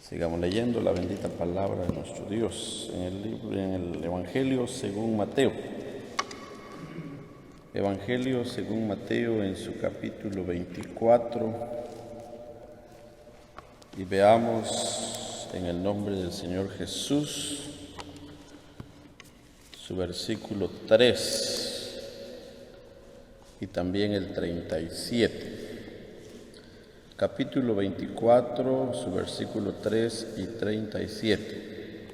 Sigamos leyendo la bendita palabra de nuestro Dios en el Evangelio según Mateo. Evangelio según Mateo en su capítulo 24. Y veamos en el nombre del Señor Jesús su versículo 3 y también el 37. Capítulo 24, su versículo 3 y 37.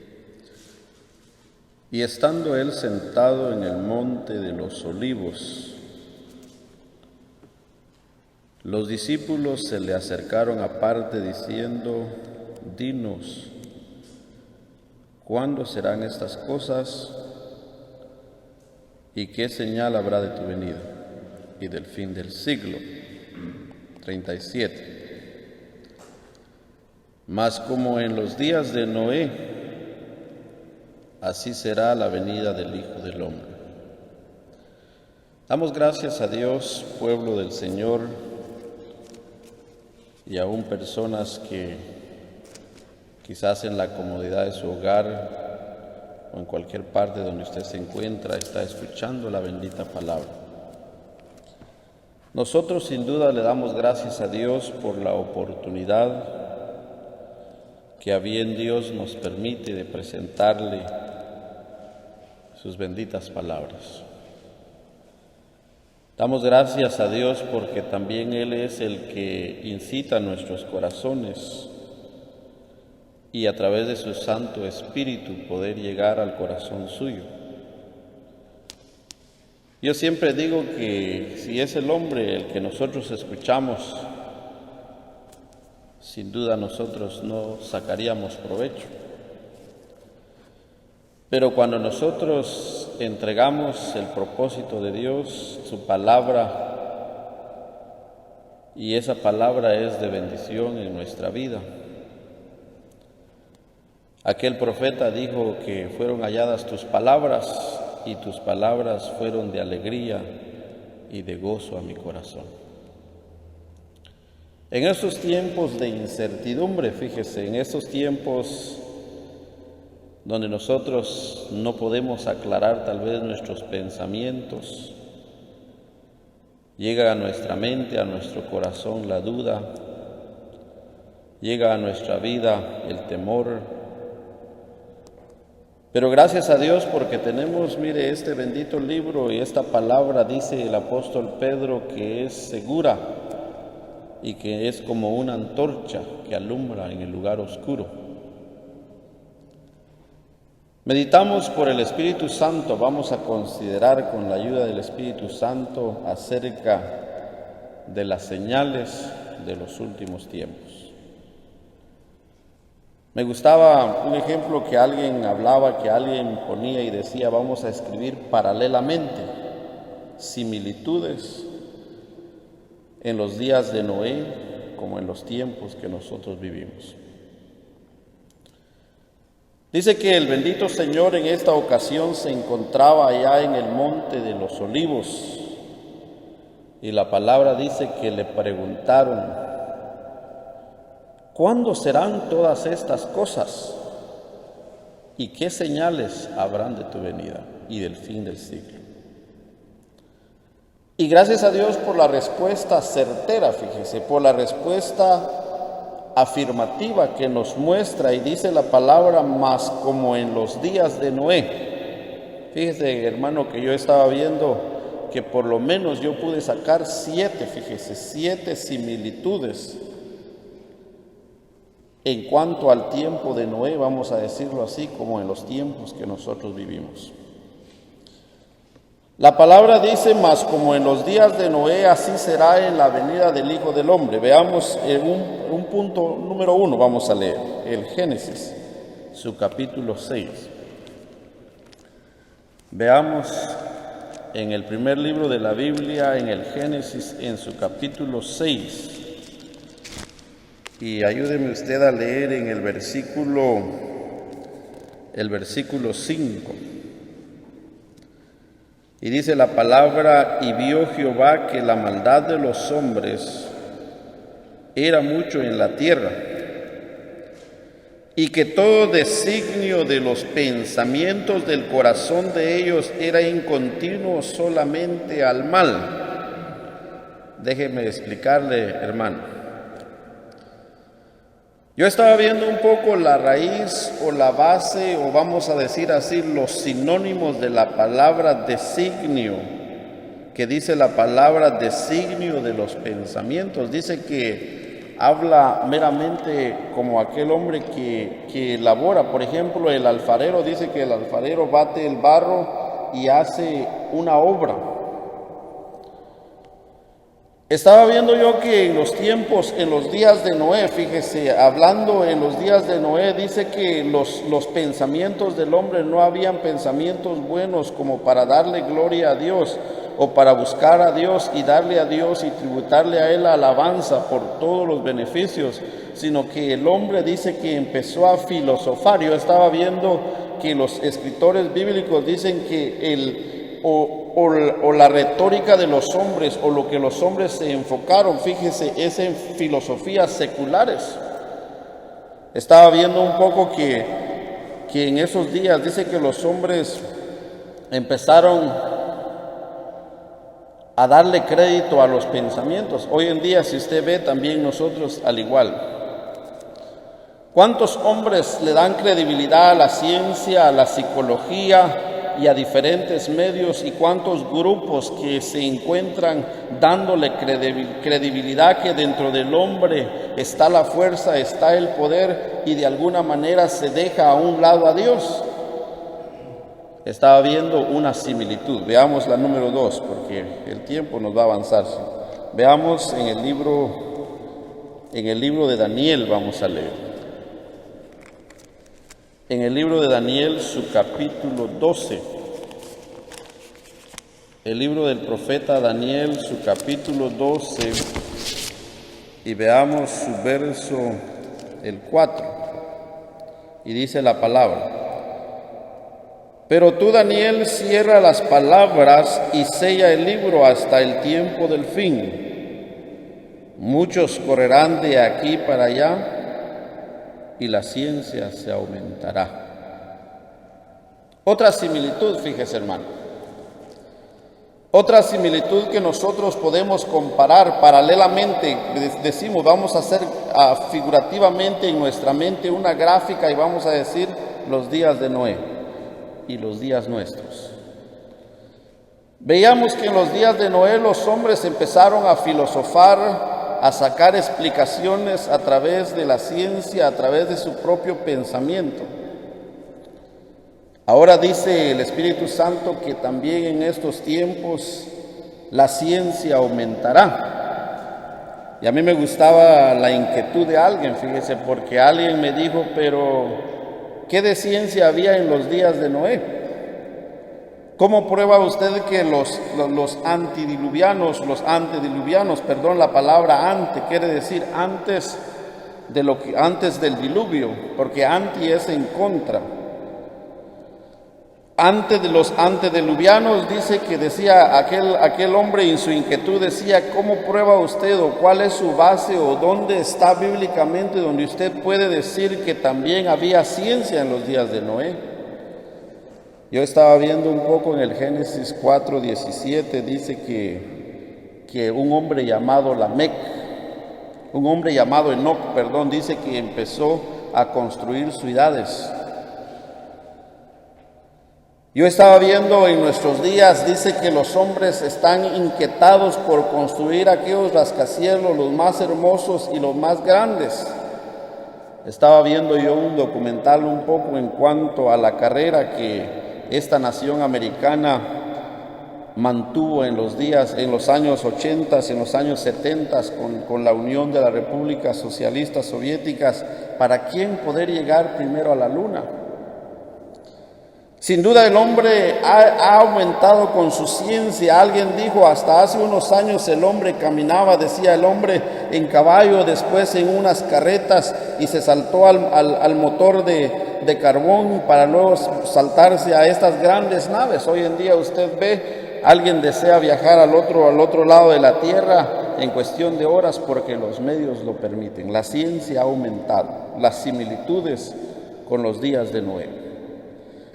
Y estando él sentado en el monte de los olivos, los discípulos se le acercaron aparte diciendo: Dinos, ¿cuándo serán estas cosas? ¿Y qué señal habrá de tu venida y del fin del siglo? 37. Mas como en los días de Noé, así será la venida del Hijo del Hombre. Damos gracias a Dios, pueblo del Señor, y aún personas que quizás en la comodidad de su hogar o en cualquier parte donde usted se encuentra está escuchando la bendita palabra. Nosotros sin duda le damos gracias a Dios por la oportunidad que a bien Dios nos permite de presentarle sus benditas palabras. Damos gracias a Dios porque también Él es el que incita nuestros corazones y a través de su Santo Espíritu poder llegar al corazón suyo. Yo siempre digo que si es el hombre el que nosotros escuchamos, sin duda nosotros no sacaríamos provecho. Pero cuando nosotros entregamos el propósito de Dios, su palabra, y esa palabra es de bendición en nuestra vida. Aquel profeta dijo que fueron halladas tus palabras y tus palabras fueron de alegría y de gozo a mi corazón. En esos tiempos de incertidumbre, fíjese, en esos tiempos donde nosotros no podemos aclarar tal vez nuestros pensamientos, llega a nuestra mente, a nuestro corazón la duda, llega a nuestra vida el temor. Pero gracias a Dios porque tenemos, mire, este bendito libro y esta palabra, dice el apóstol Pedro, que es segura y que es como una antorcha que alumbra en el lugar oscuro. Meditamos por el Espíritu Santo, vamos a considerar con la ayuda del Espíritu Santo acerca de las señales de los últimos tiempos. Me gustaba un ejemplo que alguien hablaba, que alguien ponía y decía: vamos a escribir paralelamente similitudes en los días de Noé como en los tiempos que nosotros vivimos. Dice que el bendito Señor en esta ocasión se encontraba allá en el monte de los olivos y la palabra dice que le preguntaron: ¿cuándo serán todas estas cosas? ¿Y qué señales habrán de tu venida y del fin del siglo? Y gracias a Dios por la respuesta certera, fíjese, por la respuesta afirmativa que nos muestra y dice la palabra: más como en los días de Noé. Fíjese, hermano, que yo estaba viendo que por lo menos yo pude sacar 7 similitudes en cuanto al tiempo de Noé, vamos a decirlo así, como en los tiempos que nosotros vivimos. La palabra dice: mas como en los días de Noé, así será en la venida del Hijo del Hombre. Veamos un punto número 1, vamos a leer el Génesis, su capítulo 6. Veamos en el primer libro de la Biblia, en el Génesis, en su capítulo 6. Y ayúdeme usted a leer en el versículo 5. Y dice la palabra: y vio Jehová que la maldad de los hombres era mucho en la tierra, y que todo designio de los pensamientos del corazón de ellos era incontinuo solamente al mal. Déjeme explicarle, hermano. Yo estaba viendo un poco la raíz o la base, o vamos a decir así, los sinónimos de la palabra designio, que dice la palabra designio de los pensamientos. Dice que habla meramente como aquel hombre que elabora. Por ejemplo, el alfarero dice que el alfarero bate el barro y hace una obra. Estaba viendo yo que en los tiempos, en los días de Noé, fíjese, hablando en los días de Noé, dice que los pensamientos del hombre no habían pensamientos buenos como para darle gloria a Dios o para buscar a Dios y darle a Dios y tributarle a Él alabanza por todos los beneficios, sino que el hombre dice que empezó a filosofar. Yo estaba viendo que los escritores bíblicos dicen que o la retórica de los hombres o lo que los hombres se enfocaron, fíjese, es en filosofías seculares. Estaba viendo un poco que en esos días dice que los hombres empezaron a darle crédito a los pensamientos. Hoy en día, si usted ve, también nosotros al igual. ¿Cuántos hombres le dan credibilidad a la ciencia, a la psicología y a diferentes medios, y cuántos grupos que se encuentran dándole credibilidad que dentro del hombre está la fuerza, está el poder, y de alguna manera se deja a un lado a Dios? Estaba viendo una similitud. Veamos la número 2, porque el tiempo nos va a avanzar. Veamos en el libro de Daniel, vamos a leer. En el libro de Daniel, su capítulo 12. El libro del profeta Daniel, su capítulo 12. Y veamos su verso, el 4. Y dice la palabra: pero tú, Daniel, cierra las palabras y sella el libro hasta el tiempo del fin. Muchos correrán de aquí para allá, y la ciencia se aumentará. Otra similitud, fíjese, hermano. Otra similitud que nosotros podemos comparar paralelamente, decimos, vamos a hacer figurativamente en nuestra mente una gráfica y vamos a decir los días de Noé y los días nuestros. Veíamos que en los días de Noé los hombres empezaron a filosofar, a sacar explicaciones a través de la ciencia, a través de su propio pensamiento. Ahora dice el Espíritu Santo que también en estos tiempos la ciencia aumentará. Y a mí me gustaba la inquietud de alguien, fíjese, porque alguien me dijo, pero ¿qué de ciencia había en los días de Noé? ¿Cómo prueba usted que los antediluvianos, la palabra ante quiere decir antes del diluvio, porque anti es en contra. Antes de los antediluvianos dice que decía aquel hombre en su inquietud decía, ¿cómo prueba usted o cuál es su base o dónde está bíblicamente donde usted puede decir que también había ciencia en los días de Noé? Yo estaba viendo un poco en el Génesis 4:17, dice que un hombre llamado Enoc, dice que empezó a construir ciudades. Yo estaba viendo en nuestros días, dice que los hombres están inquietados por construir aquellos rascacielos, los más hermosos y los más grandes. Estaba viendo yo un documental un poco en cuanto a la carrera que esta nación americana mantuvo en los años 80, en los años 70 con la unión de las repúblicas socialistas soviéticas, para quién poder llegar primero a la luna. Sin duda el hombre ha aumentado con su ciencia. Alguien dijo, hasta hace unos años el hombre caminaba, decía el hombre, en caballo, después en unas carretas y se saltó al motor de carbón para luego saltarse a estas grandes naves. Hoy en día usted ve, alguien desea viajar al otro lado de la tierra en cuestión de horas porque los medios lo permiten. La ciencia ha aumentado. las similitudes con los días de Noé.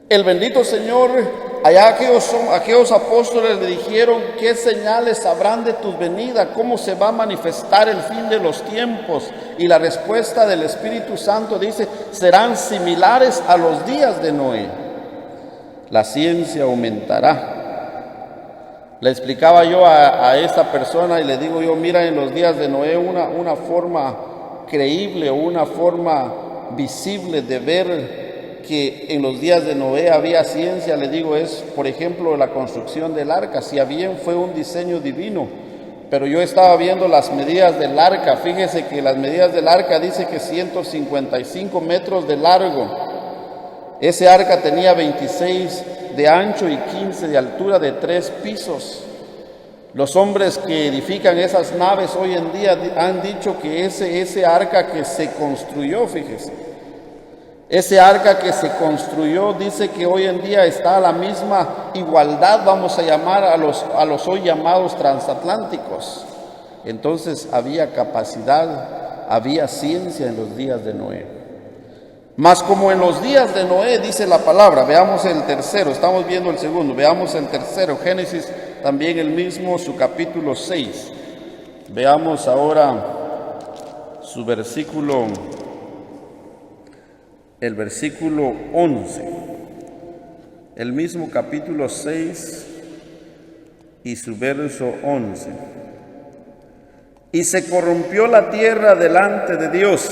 El bendito Señor, allá aquellos apóstoles le dijeron: ¿qué señales habrán de tu venida? ¿Cómo se va a manifestar el fin de los tiempos? Y la respuesta del Espíritu Santo dice: serán similares a los días de Noé. La ciencia aumentará. Le explicaba yo a esta persona y le digo yo: mira, en los días de Noé una forma creíble o una forma visible de ver que en los días de Noé había ciencia, le digo, es por ejemplo la construcción del arca. Si bien fue un diseño divino, pero yo estaba viendo las medidas del arca. Fíjese que las medidas del arca dice que 155 metros de largo. Ese arca tenía 26 de ancho y 15 de altura, de 3 pisos. Los hombres que edifican esas naves hoy en día han dicho que ese arca que se construyó, fíjese, ese arca que se construyó, dice que hoy en día está a la misma igualdad, vamos a llamar a los hoy llamados transatlánticos. Entonces había capacidad, había ciencia en los días de Noé. Mas como en los días de Noé, dice la palabra. Veamos el tercero, estamos viendo el segundo, veamos el tercero, Génesis también el mismo, su capítulo 6. Veamos ahora su versículo, el versículo 11, el mismo capítulo 6 y su verso 11. Y se corrompió la tierra delante de Dios,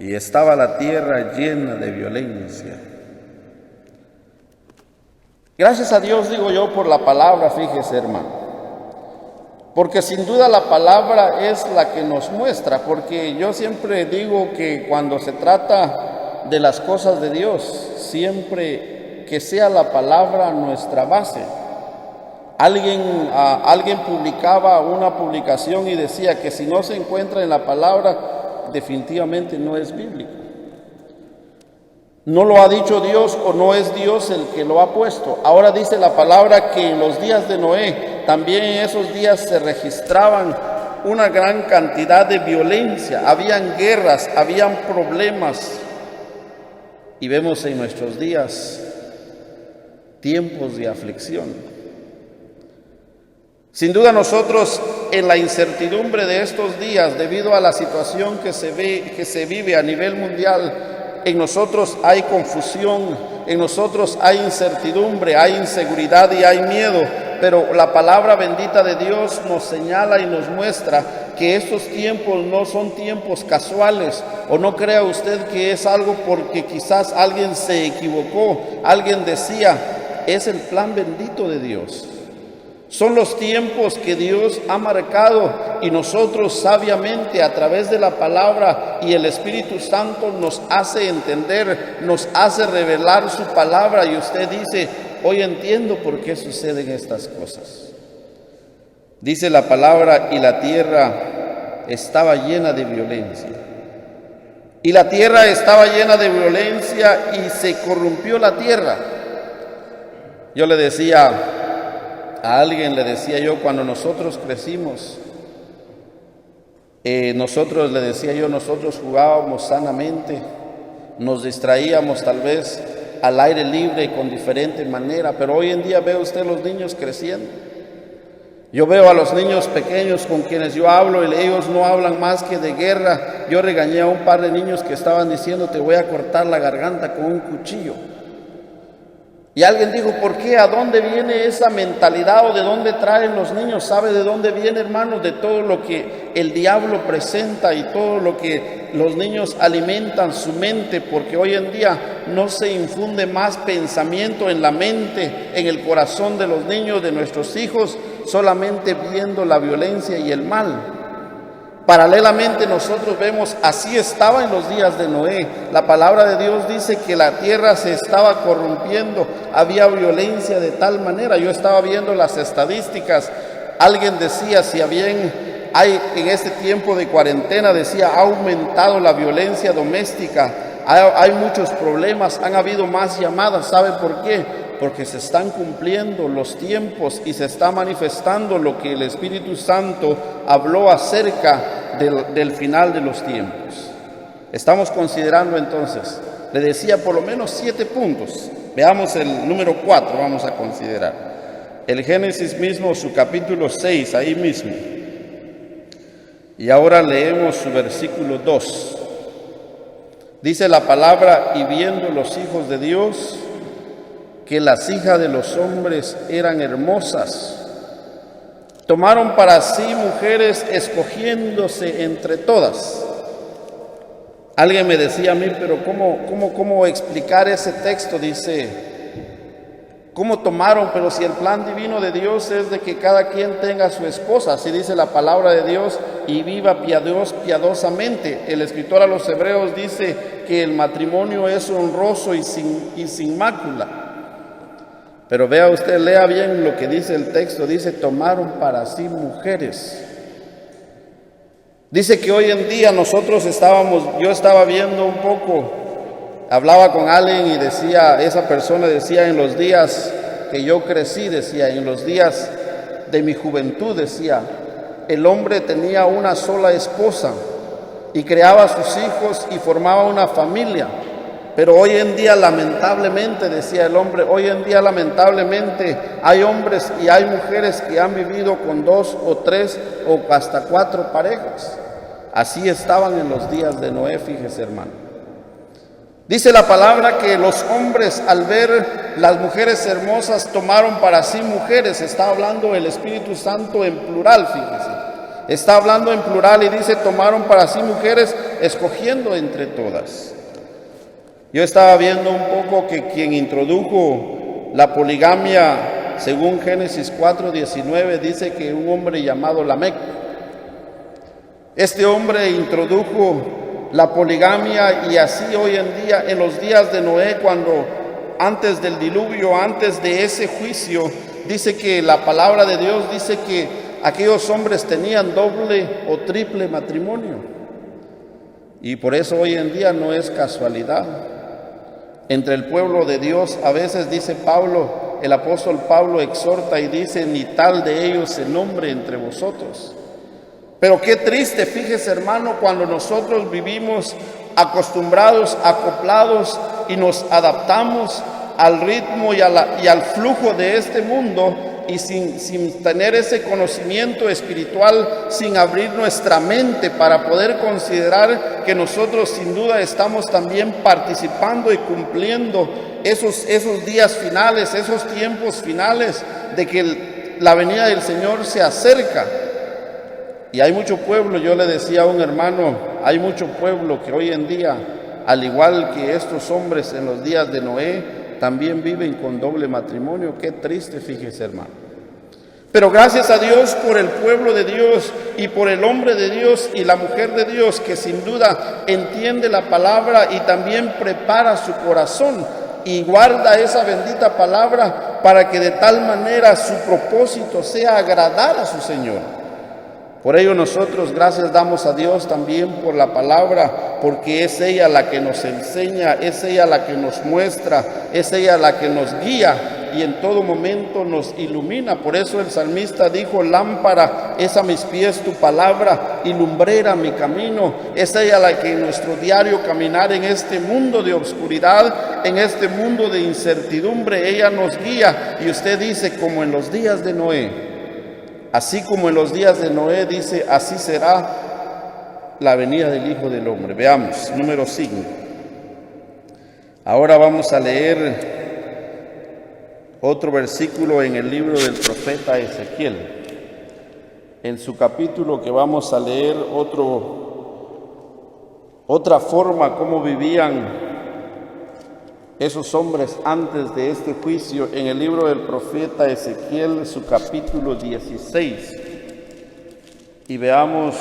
y estaba la tierra llena de violencia. Gracias a Dios, digo yo, por la palabra, fíjese, hermano. Porque sin duda la palabra es la que nos muestra, porque yo siempre digo que cuando se trata de las cosas de Dios, siempre que sea la palabra nuestra base. Alguien publicaba una publicación y decía que si no se encuentra en la palabra, definitivamente no es bíblico. No lo ha dicho Dios o no es Dios el que lo ha puesto. Ahora dice la palabra que en los días de Noé, también en esos días se registraban una gran cantidad de violencia, habían guerras, habían problemas. Y vemos en nuestros días tiempos de aflicción. Sin duda nosotros, en la incertidumbre de estos días, debido a la situación que se vive a nivel mundial, en nosotros hay confusión, en nosotros hay incertidumbre, hay inseguridad y hay miedo, pero la palabra bendita de Dios nos señala y nos muestra que estos tiempos no son tiempos casuales, o no crea usted que es algo porque quizás alguien se equivocó, alguien decía, es el plan bendito de Dios. Son los tiempos que Dios ha marcado y nosotros sabiamente a través de la palabra y el Espíritu Santo nos hace entender, nos hace revelar su palabra y usted dice, hoy entiendo por qué suceden estas cosas. Dice la palabra, y la tierra estaba llena de violencia. Y la tierra estaba llena de violencia y se corrompió la tierra. Yo le decía a alguien, le decía yo, cuando nosotros crecimos, nosotros jugábamos sanamente, nos distraíamos tal vez al aire libre con diferente manera, pero hoy en día ve usted los niños creciendo. Yo veo a los niños pequeños con quienes yo hablo y ellos no hablan más que de guerra. Yo regañé a un par de niños que estaban diciendo, te voy a cortar la garganta con un cuchillo. Y alguien dijo, ¿por qué? ¿A dónde viene esa mentalidad o de dónde traen los niños? ¿Sabe de dónde viene, hermanos? De todo lo que el diablo presenta y todo lo que los niños alimentan su mente, porque hoy en día no se infunde más pensamiento en la mente, en el corazón de los niños, de nuestros hijos, solamente viendo la violencia y el mal. Paralelamente nosotros vemos, así estaba en los días de Noé. La palabra de Dios dice que la tierra se estaba corrompiendo, había violencia de tal manera. Yo estaba viendo las estadísticas, alguien decía, si bien hay en este tiempo de cuarentena, decía, ha aumentado la violencia doméstica, hay muchos problemas, han habido más llamadas. ¿Sabe por qué? Porque se están cumpliendo los tiempos y se está manifestando lo que el Espíritu Santo habló acerca del final de los tiempos. Estamos considerando entonces, le decía por lo menos 7 puntos. Veamos el número 4, vamos a considerar. El Génesis mismo, su capítulo 6, ahí mismo. Y ahora leemos su versículo 2. Dice la palabra: y viendo los hijos de Dios que las hijas de los hombres eran hermosas, tomaron para sí mujeres escogiéndose entre todas. Alguien me decía a mí, pero ¿cómo explicar ese texto? Dice, ¿cómo tomaron? Pero si el plan divino de Dios es de que cada quien tenga su esposa, así dice la palabra de Dios, y viva piadosamente. El escritor a los Hebreos dice que el matrimonio es honroso y sin mácula. Pero vea usted, lea bien lo que dice el texto, dice, tomaron para sí mujeres. Dice que hoy en día yo estaba viendo un poco, hablaba con alguien y decía, esa persona decía, en los días que yo crecí, decía, en los días de mi juventud, decía, el hombre tenía una sola esposa y creaba a sus hijos y formaba una familia. Pero hoy en día, lamentablemente, decía el hombre, hoy en día lamentablemente hay hombres y hay mujeres que han vivido con 2 o 3 o hasta 4 parejas. Así estaban en los días de Noé, fíjese, hermano. Dice la palabra que los hombres, al ver las mujeres hermosas, tomaron para sí mujeres. Está hablando el Espíritu Santo en plural, fíjese. Está hablando en plural y dice, tomaron para sí mujeres, escogiendo entre todas. Yo estaba viendo un poco que quien introdujo la poligamia, según Génesis 4:19, dice que un hombre llamado Lamec. Este hombre introdujo la poligamia y así hoy en día, en los días de Noé, cuando antes del diluvio, antes de ese juicio, dice que la palabra de Dios dice que aquellos hombres tenían doble o triple matrimonio. Y por eso hoy en día no es casualidad. Entre el pueblo de Dios, a veces dice Pablo, el apóstol Pablo exhorta y dice, ni tal de ellos se nombre entre vosotros. Pero qué triste, fíjese, hermano, cuando nosotros vivimos acostumbrados, acoplados y nos adaptamos al ritmo y al flujo de este mundo y sin tener ese conocimiento espiritual, sin abrir nuestra mente para poder considerar que nosotros sin duda estamos también participando y cumpliendo esos días finales, esos tiempos finales de que la venida del Señor se acerca. Y hay mucho pueblo, yo le decía a un hermano, hay mucho pueblo que hoy en día, al igual que estos hombres en los días de Noé, también viven con doble matrimonio. Qué triste, fíjese, hermano. Pero gracias a Dios por el pueblo de Dios y por el hombre de Dios y la mujer de Dios que sin duda entiende la palabra y también prepara su corazón y guarda esa bendita palabra para que de tal manera su propósito sea agradar a su Señor. Por ello nosotros gracias damos a Dios también por la palabra, porque es ella la que nos enseña, es ella la que nos muestra, es ella la que nos guía y en todo momento nos ilumina. Por eso el salmista dijo, lámpara es a mis pies tu palabra y lumbrera mi camino. Es ella la que en nuestro diario caminar en este mundo de oscuridad, en este mundo de incertidumbre, ella nos guía. Y usted dice, como en los días de Noé, así como en los días de Noé, dice, así será la venida del Hijo del Hombre. Veamos, número 5. Ahora vamos a leer otro versículo en el libro del profeta Ezequiel. En su capítulo que vamos a leer otra forma como vivían esos hombres antes de este juicio, en el libro del profeta Ezequiel, su capítulo 16. Y veamos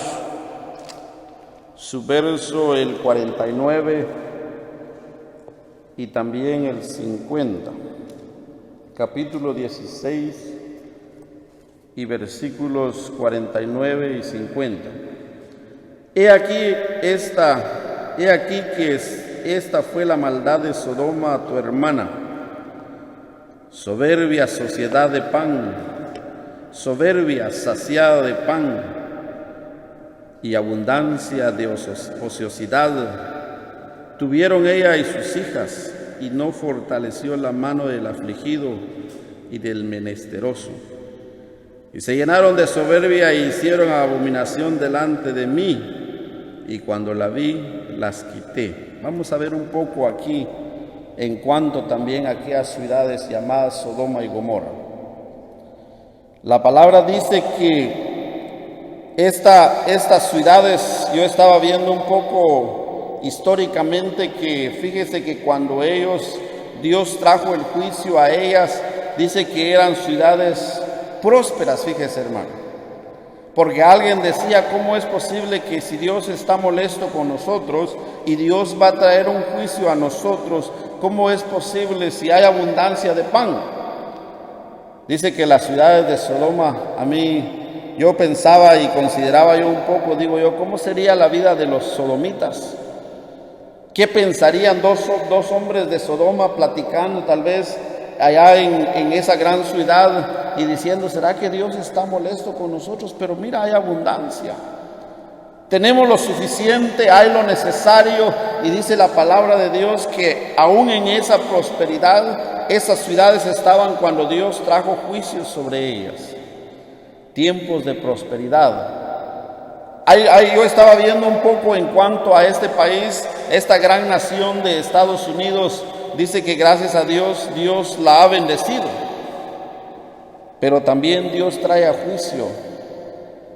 su verso, el 49 y también el 50. Capítulo 16 y versículos 49 y 50. He aquí que esta fue la maldad de Sodoma, tu hermana, soberbia sociedad de pan, soberbia saciada de pan y abundancia de ociosidad, tuvieron ella y sus hijas, y no fortaleció la mano del afligido y del menesteroso. Y se llenaron de soberbia e hicieron abominación delante de mí, y cuando la vi, las quité. Vamos a ver un poco aquí en cuanto también a aquellas ciudades llamadas Sodoma y Gomorra. La palabra dice que estas ciudades, yo estaba viendo un poco históricamente que fíjese que cuando Dios trajo el juicio a ellas, dice que eran ciudades prósperas, fíjese hermano, porque alguien decía, ¿cómo es posible que si Dios está molesto con nosotros y Dios va a traer un juicio a nosotros, cómo es posible si hay abundancia de pan? Dice que las ciudades de Sodoma, yo pensaba y consideraba yo un poco, digo yo, ¿cómo sería la vida de los sodomitas? ¿Qué pensarían dos hombres de Sodoma platicando tal vez allá en esa gran ciudad y diciendo, ¿será que Dios está molesto con nosotros? Pero mira, hay abundancia. Tenemos lo suficiente, hay lo necesario, y dice la palabra de Dios que aún en esa prosperidad, esas ciudades estaban cuando Dios trajo juicios sobre ellas. Tiempos de prosperidad. Yo estaba viendo un poco en cuanto a este país, esta gran nación de Estados Unidos. Dice que gracias a Dios, Dios la ha bendecido, pero también Dios trae a juicio.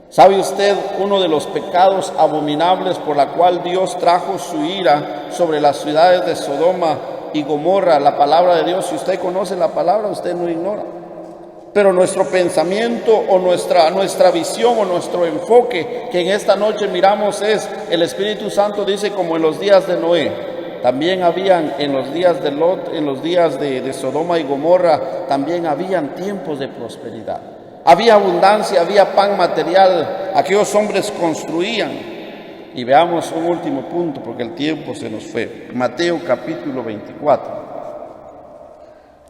¿Sabe usted uno de los pecados abominables por la cual Dios trajo su ira sobre las ciudades de Sodoma y Gomorra? La palabra de Dios, si usted conoce la palabra, usted no ignora. Pero nuestro pensamiento o nuestra visión o nuestro enfoque que en esta noche miramos es, el Espíritu Santo dice como en los días de Noé. También habían en los días de Lot, en los días de Sodoma y Gomorra, también habían tiempos de prosperidad. Había abundancia, había pan material, aquellos hombres construían. Y veamos un último punto porque el tiempo se nos fue. Mateo capítulo 24.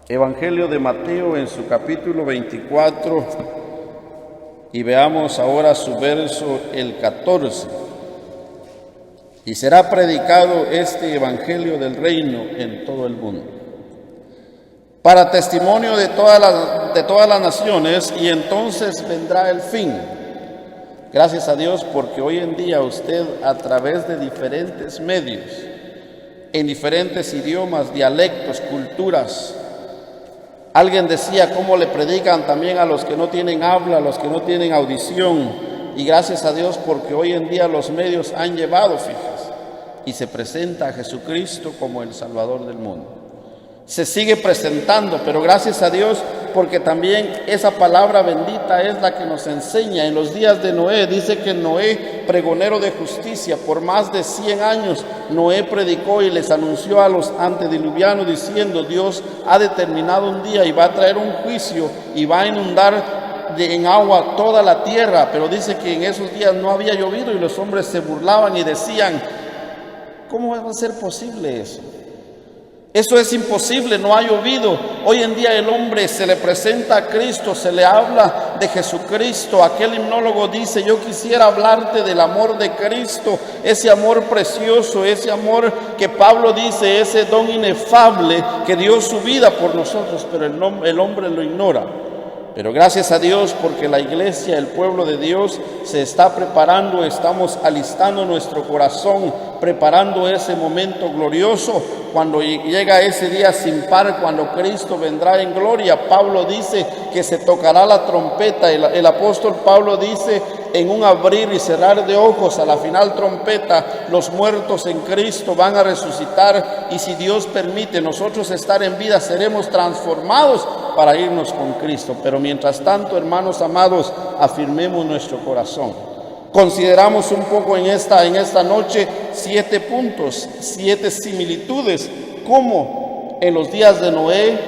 Evangelio de Mateo en su capítulo 24 y veamos ahora su verso el 14. Y será predicado este evangelio del reino en todo el mundo, para testimonio de todas las naciones, y entonces vendrá el fin. Gracias a Dios porque hoy en día usted a través de diferentes medios, en diferentes idiomas, dialectos, culturas, alguien decía cómo le predican también a los que no tienen habla, a los que no tienen audición. Y gracias a Dios porque hoy en día los medios han llevado, fíjense, y se presenta a Jesucristo como el Salvador del mundo. Se sigue presentando, pero gracias a Dios porque también esa palabra bendita es la que nos enseña. En los días de Noé, dice que Noé, pregonero de justicia, por más de 100 años, Noé predicó y les anunció a los antediluvianos diciendo, Dios ha determinado un día y va a traer un juicio y va a inundar en agua toda la tierra. Pero dice que en esos días no había llovido y los hombres se burlaban y decían, ¿cómo va a ser posible eso? Eso es imposible, no ha llovido. Hoy en día el hombre se le presenta a Cristo, se le habla de Jesucristo. Aquel himnólogo dice, yo quisiera hablarte del amor de Cristo, ese amor precioso, ese amor que Pablo dice, ese don inefable que dio su vida por nosotros, pero el hombre lo ignora. Pero gracias a Dios porque la iglesia, el pueblo de Dios se está preparando, estamos alistando nuestro corazón, preparando ese momento glorioso, cuando llega ese día sin par, cuando Cristo vendrá en gloria. Pablo dice que se tocará la trompeta, el apóstol Pablo dice, en un abrir y cerrar de ojos, a la final trompeta, los muertos en Cristo van a resucitar, y si Dios permite nosotros estar en vida, seremos transformados para irnos con Cristo. Pero mientras tanto, hermanos amados, afirmemos nuestro corazón. Consideramos un poco en esta noche 7 puntos, 7 similitudes, cómo en los días de Noé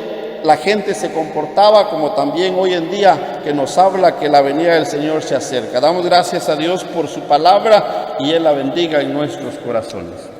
la gente se comportaba, como también hoy en día que nos habla que la venida del Señor se acerca. Damos gracias a Dios por su palabra y Él la bendiga en nuestros corazones.